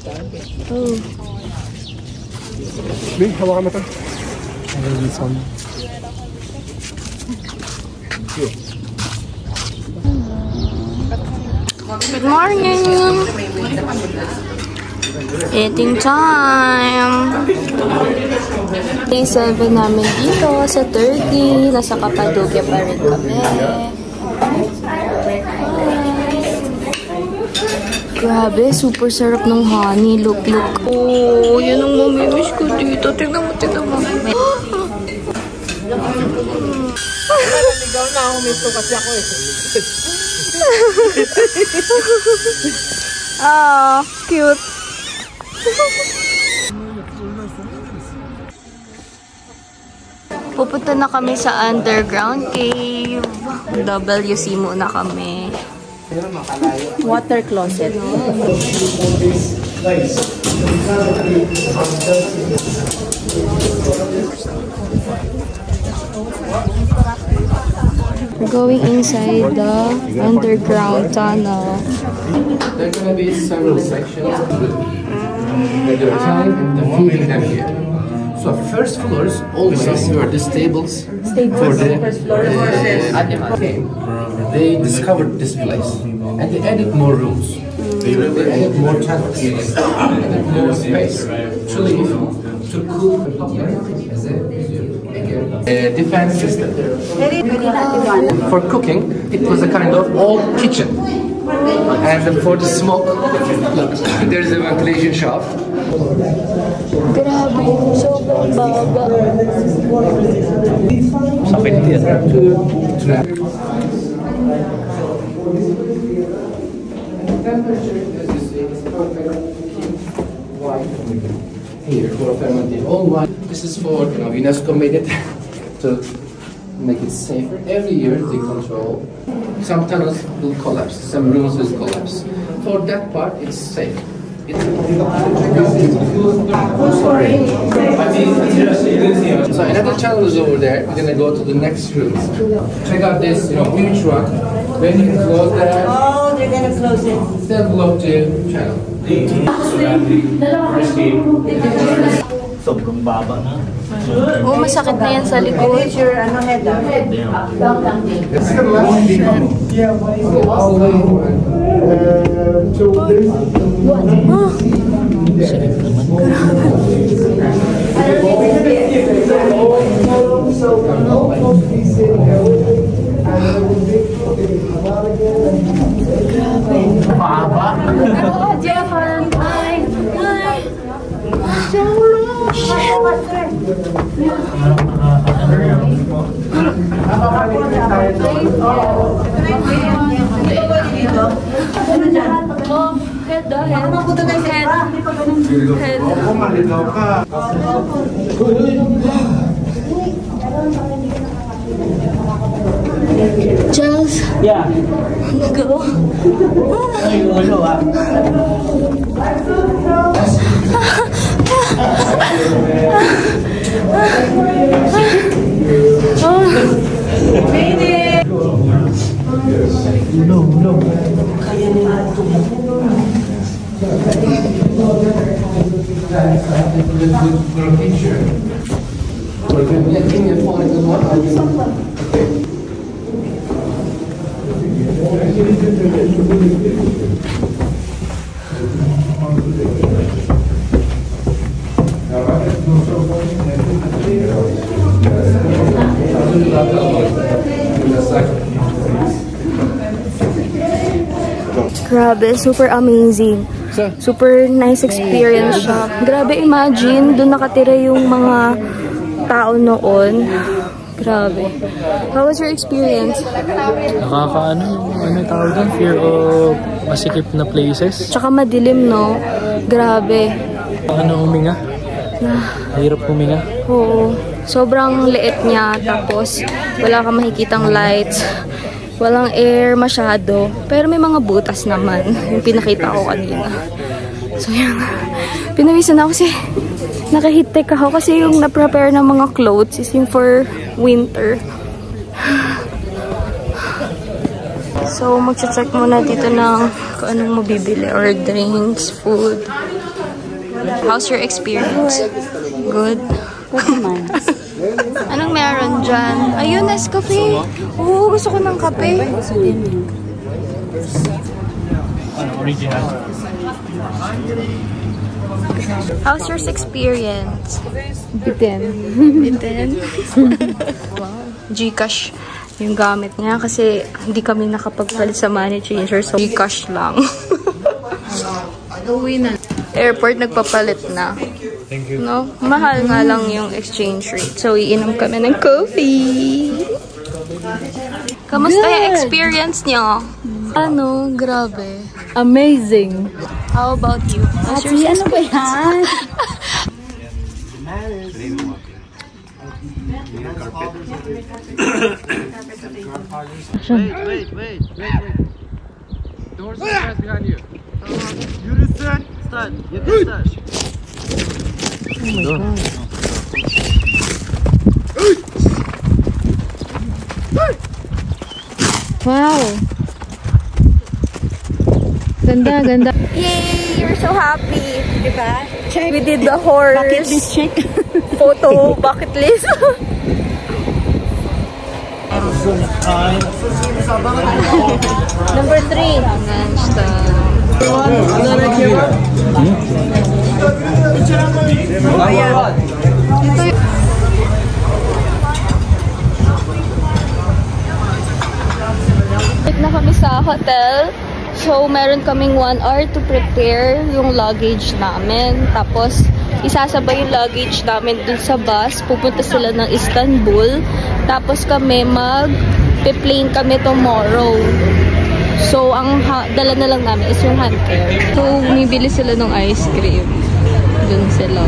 Oh. Bing, hawakan mo ito. Good morning! Eating time! Day 7 namin dito sa Turkey. Nasa Cappadocia pa rin kami. Grabe, super sarap ng honey. Look. Oh, yan ang mamimiss ko dito. Tingnan mo. Naligaw na ako, miss ko kasi ako eh. Ah, cute. Pupunta na kami sa underground cave. WC muna kami. Water closet. We're going inside the underground tunnel. There are going to be several sections. The time and the feeding them here. So first floors always were the stables for the animals. They discovered this place and they added more rooms. They added more tunnels, added more space to live, to cook. A defense system. For cooking, it was a kind of old kitchen. And for the smoke, look, there's a ventilation shaft. Grabe, sobrang baba. Sakit yan. Here for fermented old wine. This is for UNESCO made it to make it safer. Every year they control. Some tunnels will collapse, some rooms will collapse. For that part, it's safe. So another channel is over there. We're gonna go to the next room. Check out this, huge rock. When you close that, oh, they're gonna close it. They'll block the channel. Sobrang baba na. Oh, masakit na yan sa likod. Here's your head down. It's the last all the way. Baba. Oh, Jefferson. Hi. Charles. Yeah. Go. Ay, ulo ah. Ulo. Grabe, super amazing. Super nice experience siya. Grabe, imagine, doon nakatira yung mga tao noon. Grabe. How was your experience? Ano tawag doon? Fear of masikip na places. Tsaka madilim, no? Grabe. Huminga? Hirap huminga. Oo. Sobrang liit niya. Tapos, wala kang makikitang lights. Walang air masyado. Pero may mga butas naman. Yung pinakita ko kanina. So, yan. Pinawisan ako kasi naka-heat tech ako kasi yung na-prepare ng mga clothes is yung for winter. So, mag-check muna dito ng kung anong mabibili or drinks, food. How's your experience? Good? Anong meron dyan? Ayun, Nescafe. Oo, gusto ko ng kape. Original. How's your experience? Bitin. Bitin? Wow. Gcash yung gamit niya kasi hindi kami nakapagpalit sa money changer, so Gcash lang. Uwi na. Airport nagpapalit na. Thank you. No? Mahal nga lang yung exchange rate. So, iinom kami ng coffee. Kamusta yung experience niyo? Ano? Grabe. Amazing. How about you? How's your Ano ba yan? Wait. Doors are right behind you. You listen. Start. You can start. Wow. Ganda, ganda. Yay! You're so happy. Diba? Check. We did the horse Bucket list check. photo bucket list. Number 3. Gangsta. Na kami sa hotel. So, meron kaming 1 hour to prepare yung luggage namin. Tapos, isasabay yung luggage namin dun sa bus. Pupunta sila ng Istanbul. Tapos kami mag-plane kami tomorrow. So, ang dala na lang namin is yung hand care. So, bumibili sila ng ice cream. Dun sila.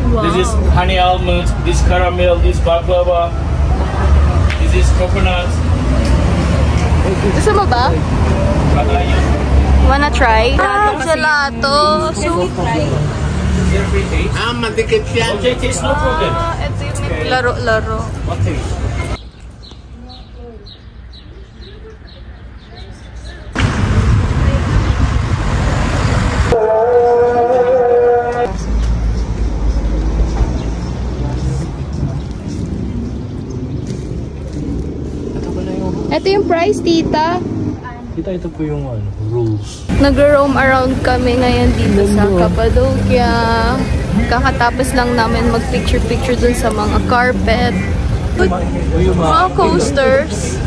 Wow. This is honey almond, this caramel, this baklava, this is coconut. Gusto mo ba? Papaya. Wanna try? Gelato. So, Madikit yan. Okay, taste no problem. ito yung may laro-laro. Okay. Ito yung price, tita. Tita, ito po yung rules. Nag-roam around kami ngayon dito sa Cappadocia. Kakatapos lang namin mag-picture-picture dun sa mga carpet. Mga coasters.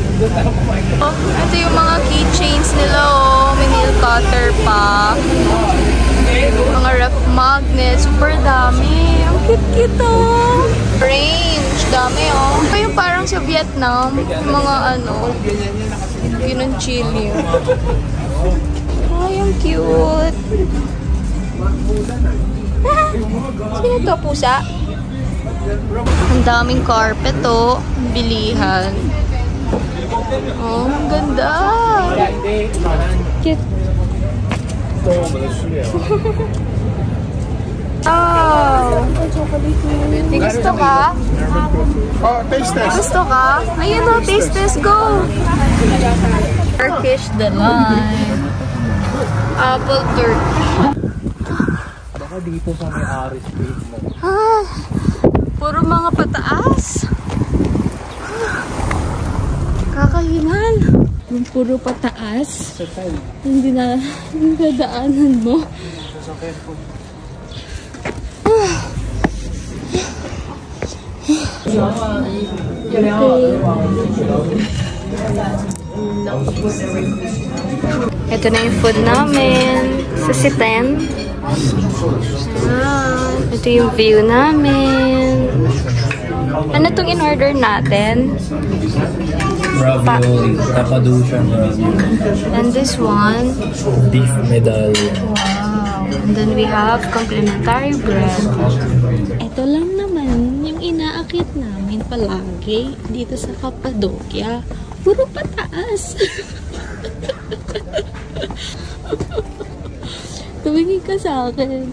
Oh, ito yung mga keychains nila, oh. May nail cutter pa. Mga ref magnets. Super dami. Ang cute-cute, oh. Range. Dami, oh. Ito yung parang sa Vietnam. Yung mga ano. Yun ang chili. Ay, ang cute. Sino to, pusa? Ang daming carpet, oh. Bilihan. Oh, ang ganda. Cute. Oh. May gusto ka? Oh, taste test. Gusto ka? Ayun, oh, taste test, go! Turkish delight. Apple turkey. Baka dito sa may Aris Street mo. Ah, puro mga pataas. Kakahingal. Yung puro pataas. Hindi na dadaanan mo. Ito na yung food namin sa Siten. Ito yung view namin. Ano itong in-order natin? Ravioli, Cappadocian ravioli. And this one. Beef medallion. Wow. And then we have complimentary bread. Ito lang naman yung inaakit namin palagi dito sa Cappadocia. Puro pataas. Tumingin ka sa akin.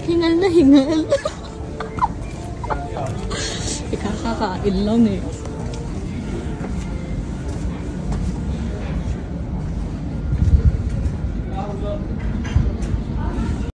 Hingal na hingal. Ikakakain lang eh.